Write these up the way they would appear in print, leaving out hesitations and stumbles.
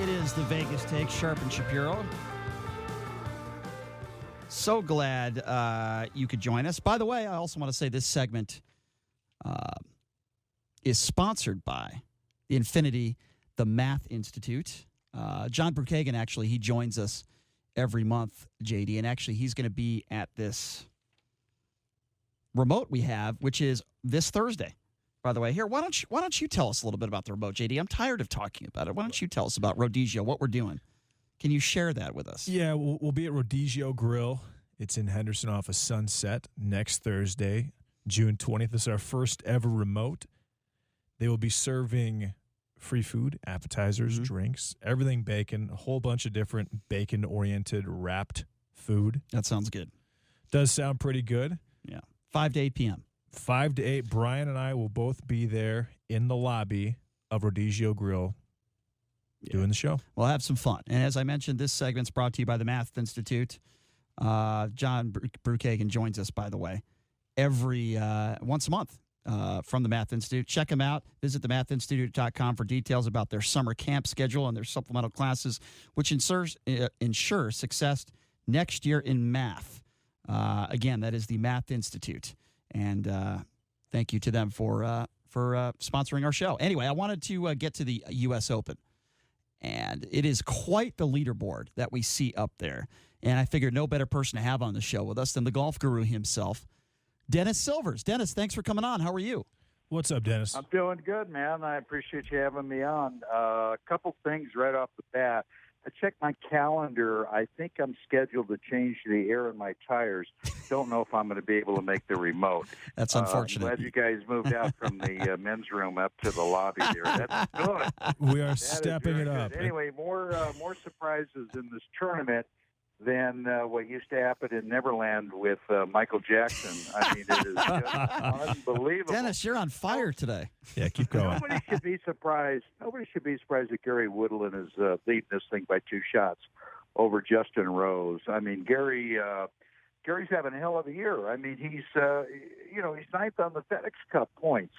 It is the Vegas Take, Sharp and Shapiro. So glad you could join us. By the way, I also want to say this segment is sponsored by the Infinity, the Math Institute. John Brookhagen, actually, he joins us every month, JD, and actually he's going to be at this remote we have, which is this Thursday. By the way, here, why don't you tell us a little bit about the remote, JD? I'm tired of talking about it. Why don't you tell us about Rodizio, what we're doing? Can you share that with us? Yeah, we'll be at Rodizio Grill. It's in Henderson off of Sunset next Thursday, June 20th. This is our first ever remote. They will be serving free food, appetizers, drinks, everything bacon, a whole bunch of different bacon-oriented wrapped food. That sounds good. Does sound pretty good. Yeah, 5 to 8 p.m. 5 to 8. Brian and I will both be there in the lobby of Rodizio Grill doing the show. We'll have some fun. And as I mentioned, this segment's brought to you by the Math Institute. John Brookhagen joins us, by the way, every once a month from the Math Institute. Check them out. Visit themathinstitute.com for details about their summer camp schedule and their supplemental classes, which ensure success next year in math. Again, that is the Math Institute. And thank you to them for sponsoring our show. Anyway, I wanted to get to the U.S. Open. And it is quite the leaderboard that we see up there. And I figured no better person to have on the show with us than the golf guru himself, Dennis Silvers. Dennis, thanks for coming on. How are you? What's up, Dennis? I'm doing good, man. I appreciate you having me on. A couple things right off the bat. I checked my calendar. I think I'm scheduled to change the air in my tires. Don't know if I'm going to be able to make the remote. That's unfortunate. I'm glad you guys moved out from the men's room up to the lobby there. That's good. We are stepping it up. Anyway, more surprises in this tournament than what used to happen in Neverland with Michael Jackson. I mean, it is just unbelievable. Dennis, you're on fire today. Yeah, keep going. Nobody should be surprised that Gary Woodland is leading this thing by 2 shots over Justin Rose. I mean, Gary's having a hell of a year. I mean, he's ninth on the FedEx Cup points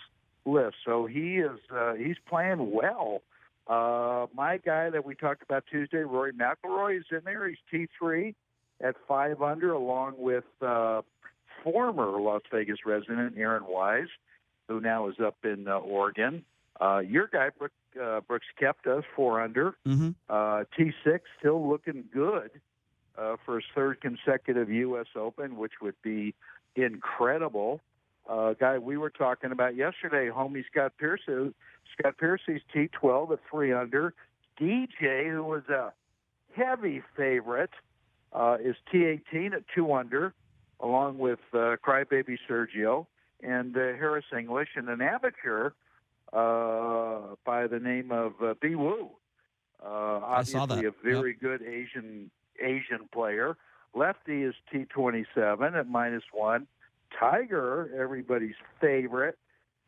list, so he's playing well. My guy that we talked about Tuesday, Rory Mcilroy, is in there. He's T3 at 5 under, along with former Las Vegas resident Aaron Wise, who now is up in Oregon. Your guy, Brooks Koepka, 4 under. T6 still looking good for his 3rd consecutive U.S. Open, which would be incredible. Guy we were talking about yesterday, homie Scott Piercy. Scott Piercy's T12 at 3 under. DJ, who was a heavy favorite, is T18 at 2 under, along with Crybaby Sergio and Harris English, and an amateur by the name of B. Wu. Obviously, a very good Asian player. Lefty is T27 at -1. Tiger, everybody's favorite,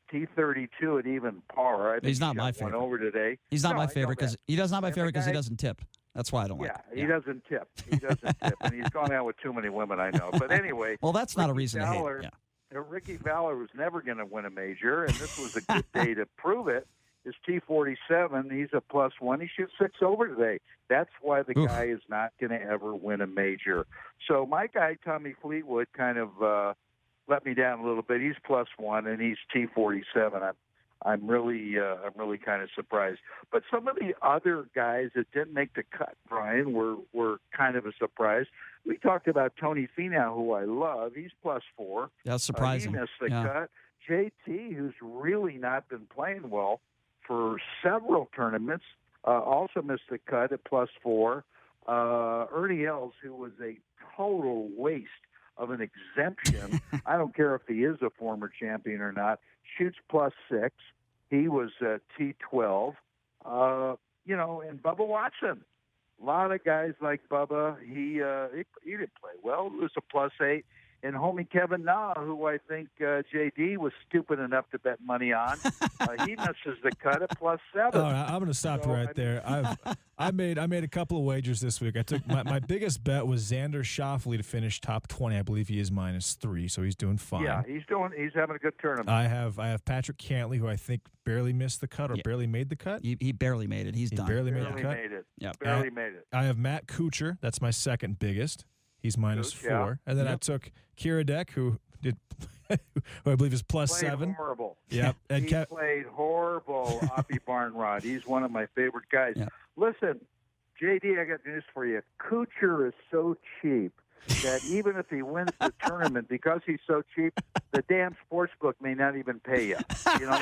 T32 at even par. I think he's not my favorite. Over today. He's not my favorite because he doesn't tip. That's why I don't like him. Yeah, he doesn't tip. And he's gone out with too many women, I know. But anyway, well, that's not a reason to hate. Yeah. Ricky Fowler was never going to win a major, and this was a good day to prove it. His T47, he's a +1. He shoots 6 over today. That's why the guy is not going to ever win a major. So my guy, Tommy Fleetwood, kind of let me down a little bit. He's +1, and he's T47. I'm really kind of surprised. But some of the other guys that didn't make the cut, Brian, were kind of a surprise. We talked about Tony Finau, who I love. He's +4. That's surprising. He missed the cut. JT, who's really not been playing well for several tournaments, also missed the cut at +4. Ernie Els, who was a total waste of an exemption. I don't care if he is a former champion or not. Shoots +6. He was T12. And Bubba Watson. A lot of guys like Bubba. He didn't play well. It was a +8. and homie Kevin Na, who I think JD was stupid enough to bet money on. He misses the cut at +7. All right, I'm going to stop you right there. I made a couple of wagers this week. I took my biggest bet was Xander Schauffele to finish top 20. I believe he is -3, so he's doing fine. Yeah, he's having a good tournament. I have Patrick Cantley, who I think barely missed the cut or barely made the cut. He barely made it. He's done. Barely made Barely the cut. made it. Yep. Barely made it. I have Matt Kuchar. That's my second biggest. He's -4. Yeah. And then I took Kira Deck, who did, who I believe is +7. Played horrible. Yep. And He played horrible, Oppie Barnrod. He's one of my favorite guys. Yeah. Listen, JD, I got news for you. Kuchar is so cheap that even if he wins the tournament, because he's so cheap, the damn sports book may not even pay you. You know,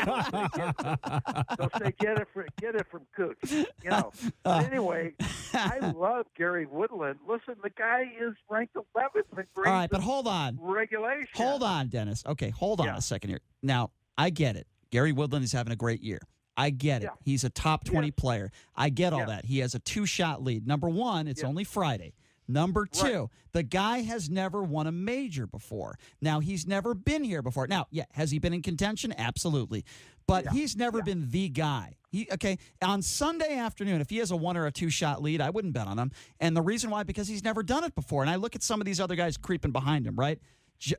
they'll say get it from Cooch. You know. But anyway, I love Gary Woodland. Listen, the guy is ranked 11th in All right, but hold on. regulation. Hold on, Dennis. Okay, hold on a second here. Now, I get it. Gary Woodland is having a great year. I get it. Yeah. He's a top 20 player. I get all Yeah. that. He has a 2-shot lead. Number one, it's only Friday. Number two, the guy has never won a major before. Now, he's never been here before. Now, has he been in contention? Absolutely. But he's never been the guy. On Sunday afternoon, if he has a 1 or a 2-shot lead, I wouldn't bet on him. And the reason why, because he's never done it before. And I look at some of these other guys creeping behind him, right?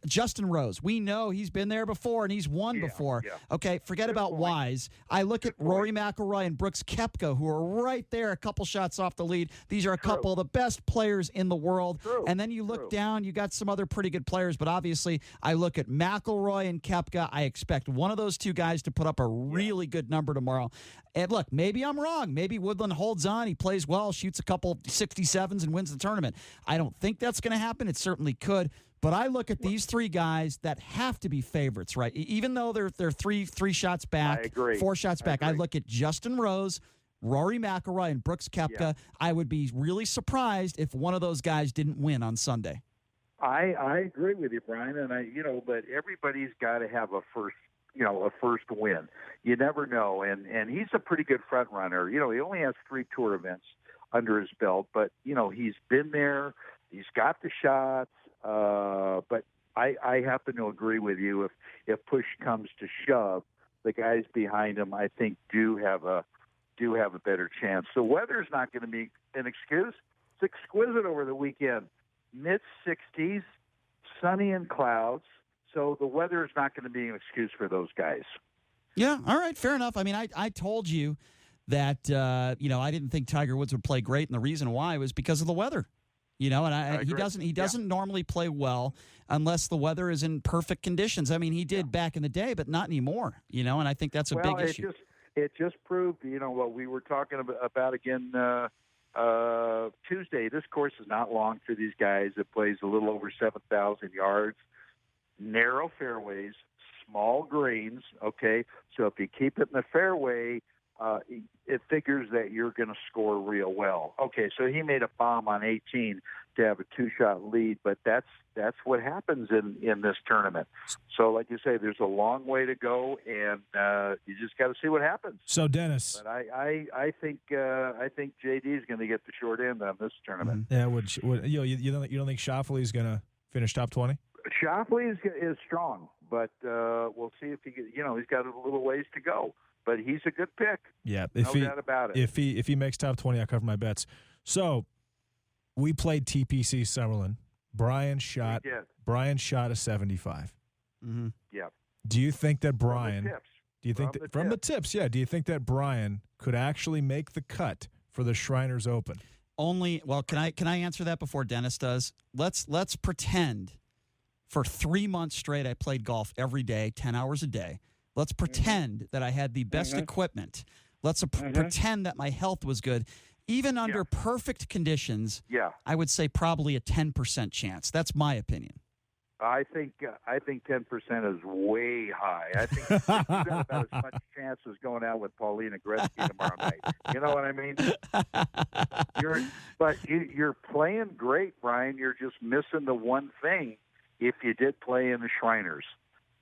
Justin Rose, we know he's been there before and he's won before. Yeah. Okay, forget about Wise. I look at Rory Mcilroy and Brooks Koepka, who are right there, a couple shots off the lead. These are a couple of the best players in the world. And then you look down, you got some other pretty good players, but obviously I look at McIlroy and Koepka. I expect one of those two guys to put up a really good number tomorrow. And look, maybe I'm wrong. Maybe Woodland holds on, he plays well, shoots a couple 67s and wins the tournament. I don't think that's going to happen. It certainly could. But I look at these three guys that have to be favorites, right? Even though they're three shots back, I agree. 4 shots back. I look at Justin Rose, Rory McIlroy, and Brooks Koepka. Yeah. I would be really surprised if one of those guys didn't win on Sunday. I agree with you, Brian, and but everybody's got to have a first win. You never know, and he's a pretty good front runner. He only has 3 tour events under his belt, but he's been there. He's got the shots. But I happen to agree with you. If push comes to shove, the guys behind him, I think, do have a better chance. The weather's not going to be an excuse. It's exquisite over the weekend. Mid-60s, sunny and clouds. So the weather is not going to be an excuse for those guys. Yeah, all right, fair enough. I mean, I told you that I didn't think Tiger Woods would play great, and the reason why was because of the weather. And he doesn't normally play well unless the weather is in perfect conditions. I mean, he did back in the day, but not anymore. And I think that's a big issue. It just proved, what we were talking about again Tuesday. This course is not long for these guys. It plays a little over 7,000 yards, narrow fairways, small greens. Okay, so if you keep it in the fairway, it figures that you're going to score real well. Okay, so he made a bomb on 18 to have a 2-shot lead, but that's what happens in this tournament. So, like you say, there's a long way to go, and you just got to see what happens. So, Dennis, but I think JD is going to get the short end on this tournament. Yeah, you don't think Schauffele is going to finish top 20? Schauffele is strong, but we'll see if he's got a little ways to go. But he's a good pick. Yeah, no doubt about it. If he makes top 20, I'll cover my bets. So we played TPC Summerlin. Brian shot a 75. Mm-hmm. Yeah. Do you think that Brian? From the tips. Yeah. Do you think that Brian could actually make the cut for the Shriners Open? Can I answer that before Dennis does? Let's pretend for 3 months straight I played golf every day, 10 hours a day. Let's pretend that I had the best equipment. Let's pretend that my health was good. Even under perfect conditions, I would say probably a 10% chance. That's my opinion. I think 10% is way high. I think you've got about as much chance as going out with Paulina Gretzky tomorrow night. You know what I mean? You're playing great, Brian. You're just missing the one thing. If you did play in the Shriners,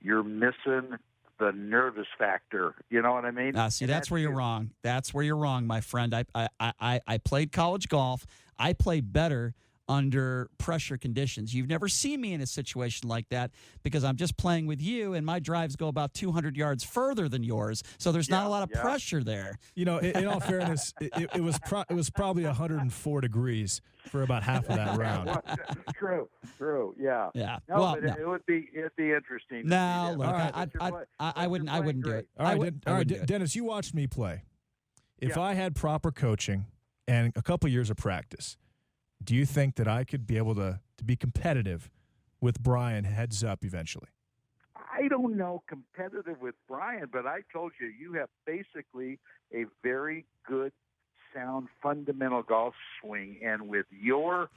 you're missing the nervous factor. You know what I mean? That's where you're wrong. That's where you're wrong, my friend. I played college golf. I play better under pressure conditions. You've never seen me in a situation like that because I'm just playing with you, and my drives go about 200 yards further than yours, so there's not a lot of pressure there. You know, in all fairness, it was probably 104 degrees for about half of that round. True, yeah. Yeah. No, well, but it'd be interesting. No, look, Right. I wouldn't do it. All right, Dennis, you watched me play. If I had proper coaching and a couple years of practice, do you think that I could be able to be competitive with Brian heads up eventually? I don't know competitive with Brian, but I told you, you have basically a very good, sound, fundamental golf swing. And with your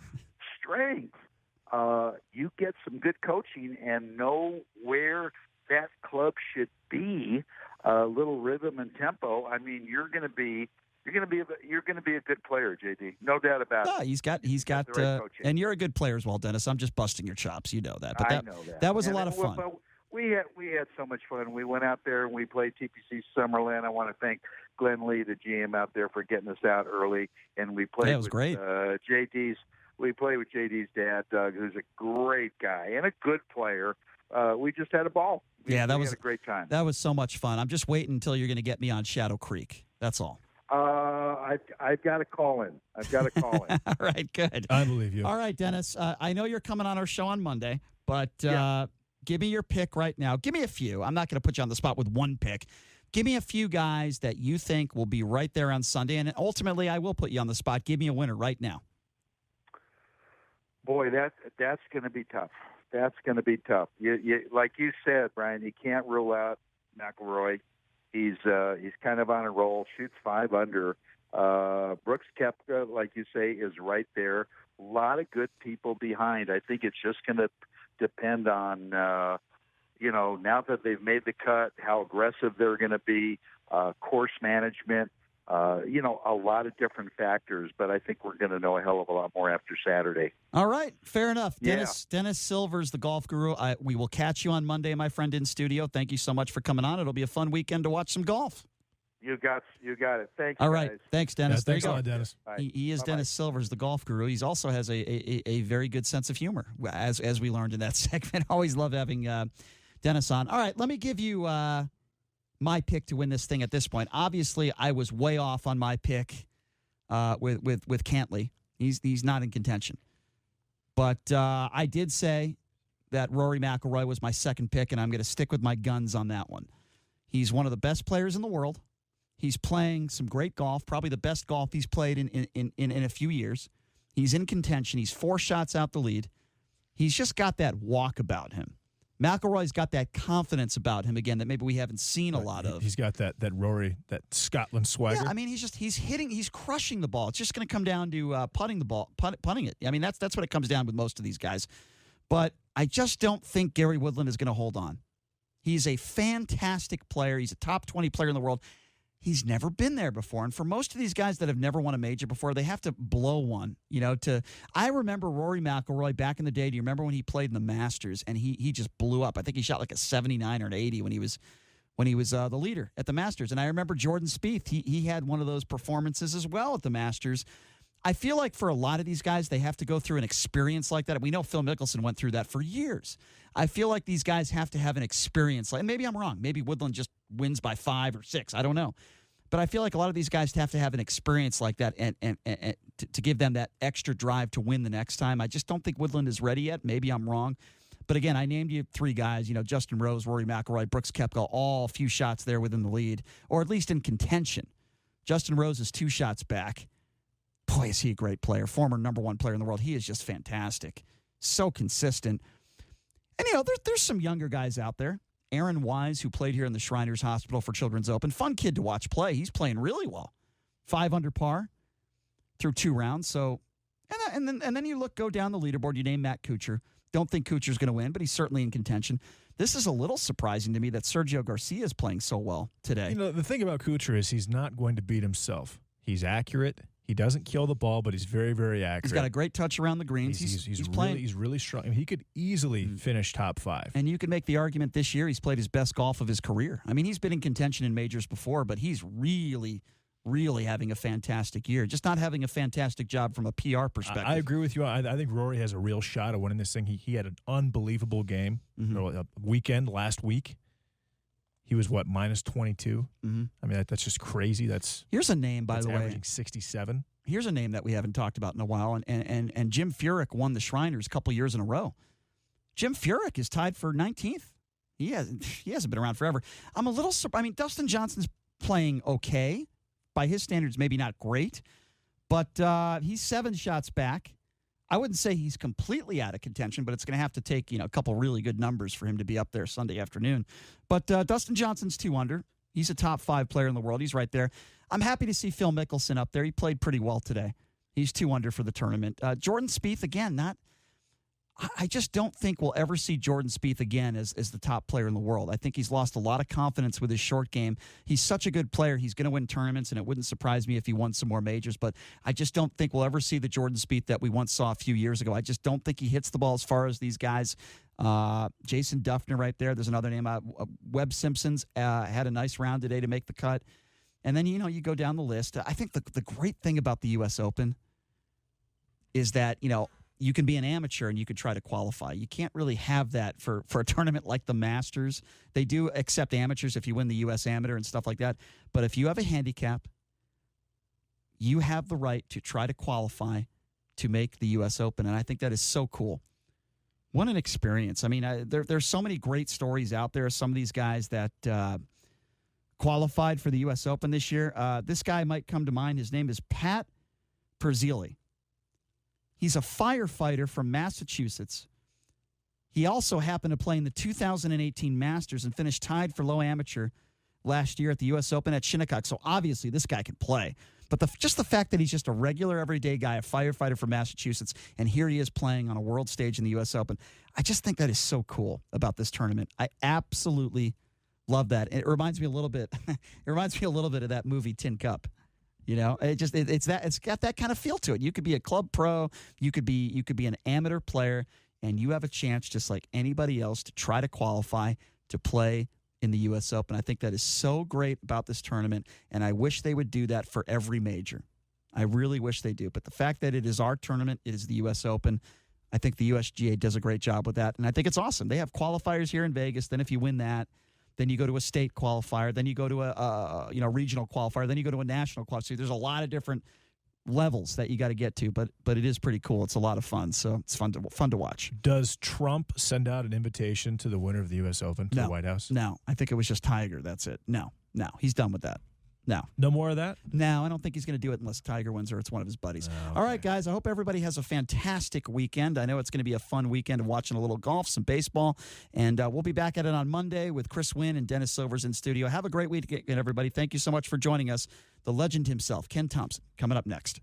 strength, you get some good coaching and know where that club should be, a little rhythm and tempo. I mean, you're going to be a good player, JD. No doubt about it. He's got, the right and you're a good player as well, Dennis. I'm just busting your chops. You know that. But I know that. That was a lot of fun. But we had so much fun. We went out there and we played TPC Summerlin. I want to thank Glenn Lee, the GM out there, for getting us out early. And we played it was great. We played with JD's dad, Doug, who's a great guy and a good player. We just had a ball. We had a great time. That was so much fun. I'm just waiting until you're going to get me on Shadow Creek. That's all. I've got to call in. All right, good. I believe you. All right, Dennis. I know you're coming on our show on Monday, but give me your pick right now. Give me a few. I'm not going to put you on the spot with one pick. Give me a few guys that you think will be right there on Sunday, and ultimately I will put you on the spot. Give me a winner right now. Boy, that's going to be tough. That's going to be tough. You, like you said, Brian, you can't rule out McIlroy. He's kind of on a roll, shoots 5 under. Brooks Koepka, like you say, is right there. A lot of good people behind. I think it's just going to depend on, now that they've made the cut, how aggressive they're going to be, course management, a lot of different factors. But I think we're going to know a hell of a lot more after Saturday. All right, fair enough. Yeah. Dennis Silvers, the golf guru. We will catch you on Monday, my friend, in studio. Thank you so much for coming on. It'll be a fun weekend to watch some golf. You got it. Thanks. All right, guys. Thanks, Dennis. Thanks a lot, Dennis. He is Bye-bye. Dennis Silvers, the golf guru. He also has a very good sense of humor, as we learned in that segment. Always love having Dennis on. All right, let me give you my pick to win this thing at this point. Obviously, I was way off on my pick with Cantley. He's not in contention. But I did say that Rory Mcilroy was my second pick, and I'm going to stick with my guns on that one. He's one of the best players in the world. He's playing some great golf, probably the best golf he's played in a few years. He's in contention. He's 4 shots out the lead. He's just got that walk about him. McIlroy's got that confidence about him again that maybe we haven't seen a lot of. He's got that Rory, that Scotland swagger. Yeah, I mean, he's crushing the ball. It's just going to come down to putting the ball, putting it. I mean, that's what it comes down with most of these guys. But I just don't think Gary Woodland is going to hold on. He's a fantastic player. He's a top 20 player in the world. He's never been there before. And for most of these guys that have never won a major before, they have to blow one, I remember Rory Mcilroy back in the day. Do you remember when he played in the Masters and he just blew up? I think he shot like a 79 or an 80 when he was the leader at the Masters. And I remember Jordan Spieth. He had one of those performances as well at the Masters. I feel like for a lot of these guys, they have to go through an experience like that. We know Phil Mickelson went through that for years. I feel like these guys have to have an experience. And maybe I'm wrong. Maybe Woodland just wins by 5 or 6. I don't know. But I feel like a lot of these guys have to have an experience like that and to give them that extra drive to win the next time. I just don't think Woodland is ready yet. Maybe I'm wrong. But again, I named you 3 guys, Justin Rose, Rory McIlroy, Brooks Koepka, all a few shots there within the lead, or at least in contention. Justin Rose is 2 shots back. Boy, is he a great player. Former number 1 player in the world. He is just fantastic. So consistent. And, there's some younger guys out there. Aaron Wise, who played here in the Shriners Hospital for Children's Open. Fun kid to watch play. He's playing really well. 5 under par through 2 rounds. So, and then you go down the leaderboard. You name Matt Kuchar. Don't think Kuchar's going to win, but he's certainly in contention. This is a little surprising to me that Sergio Garcia is playing so well today. The thing about Kuchar is he's not going to beat himself. He's accurate. He doesn't kill the ball, but he's very, very accurate. He's got a great touch around the greens. He's really strong. I mean, he could easily finish top 5. And you could make the argument this year he's played his best golf of his career. I mean, he's been in contention in majors before, but he's really really having a fantastic year, just not having a fantastic job from a PR perspective. I agree with you. I think Rory has a real shot at winning this thing. He had an unbelievable game weekend last week. He was minus 22. Mm-hmm. I mean, that's just crazy. Here's a name, by the way, averaging 67. Here's a name that we haven't talked about in a while, and Jim Furyk won the Shriners a couple years in a row. Jim Furyk is tied for 19th. He hasn't been around forever. I'm a little surprised. I mean, Dustin Johnson's playing okay. By his standards, maybe not great, but he's 7 shots back. I wouldn't say he's completely out of contention, but it's going to have to take a couple really good numbers for him to be up there Sunday afternoon. But Dustin Johnson's 2 under. He's a top 5 player in the world. He's right there. I'm happy to see Phil Mickelson up there. He played pretty well today. He's 2 under for the tournament. Jordan Spieth, again, I just don't think we'll ever see Jordan Spieth again as the top player in the world. I think he's lost a lot of confidence with his short game. He's such a good player. He's going to win tournaments, and it wouldn't surprise me if he won some more majors. But I just don't think we'll ever see the Jordan Spieth that we once saw a few years ago. I just don't think he hits the ball as far as these guys. Jason Duffner right there. There's another name. Webb Simpson's had a nice round today to make the cut. And then, you go down the list. I think the great thing about the U.S. Open is that, you can be an amateur and you could try to qualify. You can't really have that for a tournament like the Masters. They do accept amateurs if you win the U.S. Amateur and stuff like that. But if you have a handicap, you have the right to try to qualify to make the U.S. Open. And I think that is so cool. What an experience. I mean, there's so many great stories out there. Some of these guys that qualified for the U.S. Open this year. This guy might come to mind. His name is Pat Perzilli. He's a firefighter from Massachusetts. He also happened to play in the 2018 Masters and finished tied for low amateur last year at the U.S. Open at Shinnecock. So obviously this guy can play. But just the fact that he's just a regular everyday guy, a firefighter from Massachusetts, and here he is playing on a world stage in the U.S. Open, I just think that is so cool about this tournament. I absolutely love that. It reminds me a little bit. It reminds me a little bit of that movie Tin Cup. It's got that kind of feel to it. You could be a club pro, you could be an amateur player, and you have a chance, just like anybody else, to try to qualify to play in the U.S. Open. I think that is so great about this tournament, and I wish they would do that for every major. I really wish they do. But the fact that it is our tournament, it is the U.S. Open, I think the USGA does a great job with that, and I think it's awesome. They have qualifiers here in Vegas. Then if you win that, then you go to a state qualifier. Then you go to a regional qualifier. Then you go to a national qualifier. So there's a lot of different levels that you got to get to, but it is pretty cool. It's a lot of fun, so it's fun to watch. Does Trump send out an invitation to the winner of the U.S. Open to the White House? No, I think it was just Tiger. That's it. No, he's done with that. No more of that? No, I don't think he's going to do it unless Tiger wins or it's one of his buddies. Oh, okay. All right, guys, I hope everybody has a fantastic weekend. I know it's going to be a fun weekend of watching a little golf, some baseball, and we'll be back at it on Monday with Chris Wynn and Dennis Silvers in studio. Have a great weekend, everybody. Thank you so much for joining us. The legend himself, Ken Thompson, coming up next.